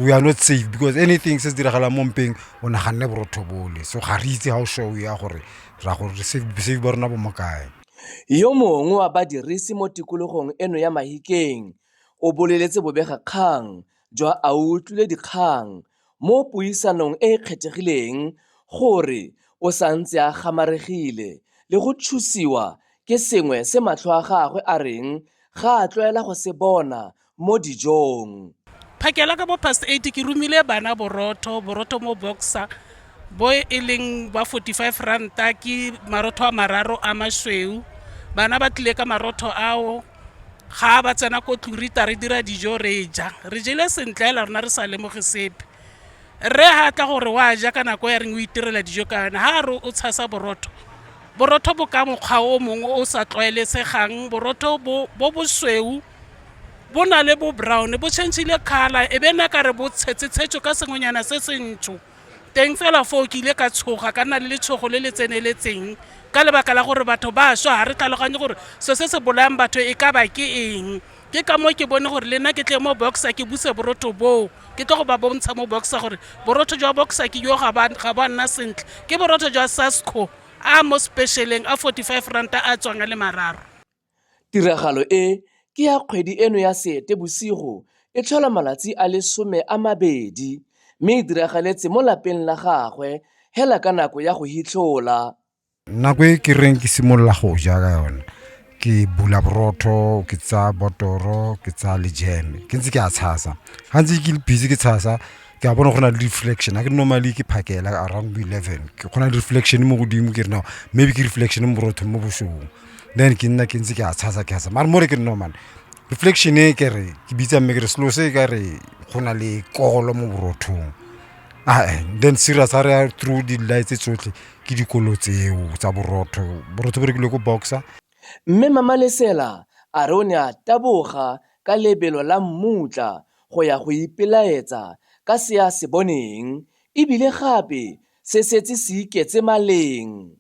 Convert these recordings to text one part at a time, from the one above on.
we are not safe because anything se se diragala mo mpeng o naganne borotho bole so ga re itse how sure we are gore ra gore safe ba rona bo mokae. Yo mongwe wa badirisi mo tikologong eno ya Mahikeng o boleletse bobegakgang jwa a utlwile dikgang mo puisanong e e kgethegileng gore o santse a gamaregile le go tshusiwa ke sengwe se matlho a gagwe a reng ga a tlwaela go se bona mo dijong. Phakela ka bo past 8 ke rumile bana borotho mo Boxer bo e leng ba 45 ranta ke marotho a mararo a masweu. Bana ba tlile ka marotho ao ga ba tsena ko tlurita re dira dijo re ja re jele sentle la rona re sa lemoge sepe re hatla gore wa ja ka nako ya reng o itirela dijo kana ha re o tshasa borotho bo ka mokgwa o mongwe o sa tlwaelesegang borotho bo bosweu bo na le bo brown bo changile color e be na ka re bo tshetsetshetso ka sengonyana se sentsho teng fela fo ke ile ka tshoga ka nna le letshogo le le tseneletseng ka lebaka la gore batho ba swa ha re tlhaloganye gore se bolayang batho e ka ba ke eng ke ka mo ke bone gore le nna ke tle mo Boxer ke buse borotho bo ke tlo go ba bontsha mo Boxer gore borotho jwa Boxer ke yo ga ba nna sentle ke borotho jwa Sasco a mo specialeng a 45 ranta a tswang le mararo. Tiragalo e ke ya kgwedi eno ya Seetebosigo e tlhola malatsi a le 12 mme e diragaletse mo lapeng la gagwe hela ka nako ya go hitlhola. Nako e ke reng ke simolola go ja ka yona ke bula borotho ke tsa botoro ke tsa le jam ke ntse ke a tshasa ha ntse ke busy ke tshasa ke a bona go na le reflection ha ke normally ke phakela around 11 ke gona le reflection mo godimo ke re no maybe ke reflection mo borotho mo bosong then ke nna ke ntse ke a tshasa ke a mara more ke normal reflection e ke re ke bitsa mme ke re slow se ka re gona le kogolo mo borothong then serious are through the lights tsotlhe ke dikolo tseo tsa borotho bo re ke le go Boxer. Mme Mama Lesela a re o ne a taboga ka lebelo la mmutla go ya go ipelaetsa ka se a se boneng ebile gape se setse se iketse maleng.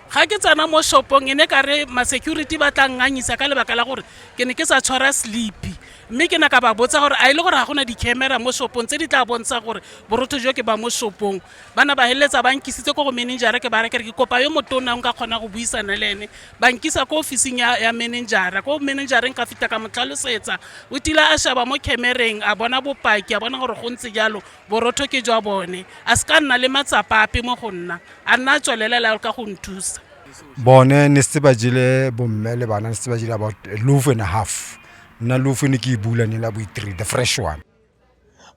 Ga ke tsana mo shopong ene ka re ma security ba tla nganyisa ka lebaka la gore ke ne ke sa tshwara sleepy mme ke na ka ba botsa gore a ile gore ga gona di-camera mo shopong tse di tla bontsha gore borotho jo ke ba mo shopong bana ba heletsa ba nkisitse ko go manager ke ba re ke kopa yo motona nka kgona go buisana le ene ba nkisa ko officing ya manager ko managereng ka fita ka motlhalosetsa o tila a shaba mo camereng a bona bopaki a bona gore go ntse jalo borotho ke jwa bone a ska nna le matsapapi mo go nna a nna tswelela ka go nthusa bone ne se ba jile bomme le bana ne se ba jile about a loaf and a half nna loaf ne ke bula ne la bo 3 the fresh one.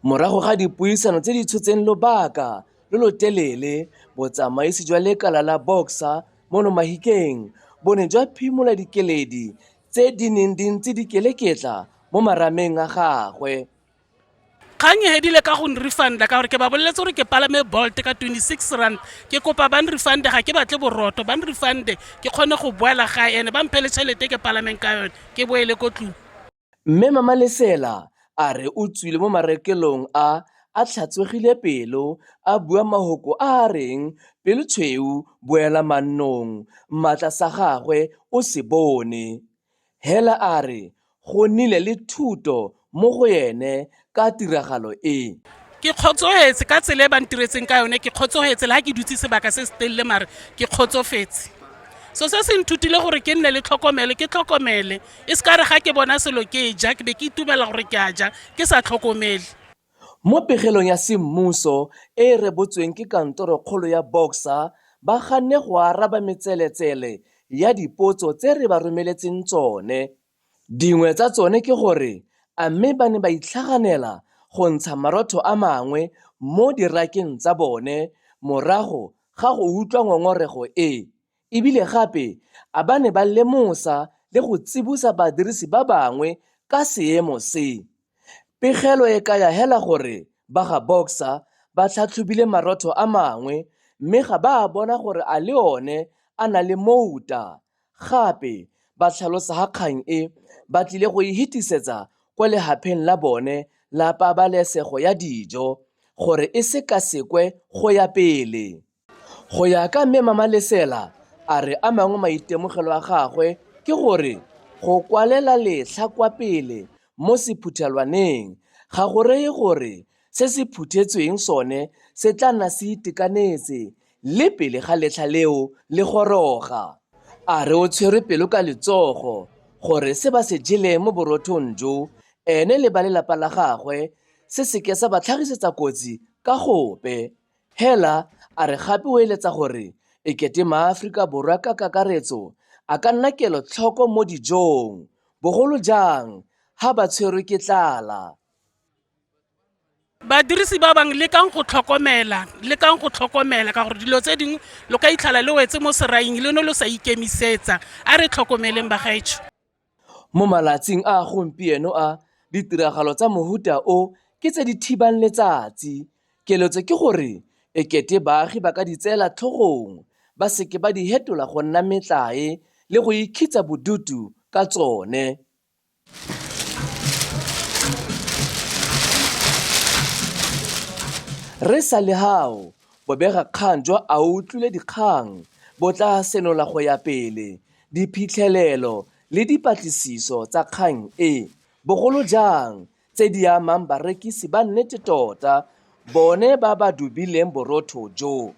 Morago ga dipuisano tse di tshotseng lobaka lo telele botsamaisi jwa lekala la Boxer mono Mahikeng bone jwa phimola dikeledi tse di neng di ntse di keleketla mo marameng a gagwe. kgang e hedile ka go refunda ka gore ke ba boleletse gore ke palame Bolt ka 26 rand ke kopa ban refund ga ke batle borotho ban refund ke kgone go boela ga ene ba mphele tšhelete ke palameng ka yone ke boele ko tlung. Mme Mama Lesela a re o tswile mo marekelong a tlhatswegile pelo a bua mahoko a reng pelo tshweu boela mannong matla sa gagwe o se bone hela a re go nnile le thuto mo go ene ka tiragalo e. Ke kgotsofetse ka tsela e ba ntiretseng ka yone ke kgotsofetse le ha ke dutse sebaka se se telele mare ke kgotsofetse so se se nthutile gore ke nne le tlhokomele ke tlhokomele e se ka re ga ke bona selo ke ja ke be ke itumela gore ke a ja ke sa tlhokomele. Mo pegelong ya semmuso e rebotsweng ke kantoro kgolo ya Boxer ba ganne go araba metseletsele ya dipotso tse re ba romeletseng tsone. Dingwe tsa tsone ke gore a mme ba ne ba itlhaganela go ntsha marotho a mangwe mo dirakeng tsa bone morago ga go utlwa ngongorego e ebile gape a ba ne ba lemosa le go tsibusa badirisi ba bangwe ka seemo se. Pegelo e kaya hela gore ba ga Boxer ba tlhatlhobile marotho a mangwe mme ga ba bona gore a le one a na le mouta gape ba tlhalosa ga kgang e ba tlile go ihitisetsa kwa lehapheng la bone la pabalesego ya dijo gore e sekasekwe go ya pele. Go ya ka mme Mama Lesela a re a mangwe maitemogelo a gagwe ke gore go kwalela letlha kwa pele mo sephuthelwaneng ga go reye gore se se phuthetsweng sone se tla nna se itekanetse le pele ga letlha leo le goroga. A re o tshwere pelo ka letsogo gore se ba se jeleng mo borothong jo ene le ba lelapa la gagwe se seke sa ba tlhagisetsa kotsi ka gope. Hela a re gape o eletsa gore ekete maAforika Borwa ka kakaretso a ka nna kelotlhoko mo dijong, bogolo jang ha ba tshwerwe ke tlala. Badirisi ba bang lekang go tlhokomela ka gore dilo tse dingwe lo ka itlhala le wetse mo seraing le no lo sa ikemisetsa. A re tlhokomeleng bagaetsho. Mo malatsing a gompieno a ditiragalo tsa mohuta o ke tse di thibang letsatsi. Keletso ke gore ekete baagi ba ka di tseela tlhogong, ba seke ba di hetola go nna metlae le go ikhitsa bodutu ka tsone. Re sa le hao, bobegakgang jwa A Utlwile Dikgang bo tla senola go ya pele diphitlhelelo le dipatlisiso tsa kgang e, bogolo jang tse di amang barekisi ba nnete tota, bone ba ba dubileng borotho jo.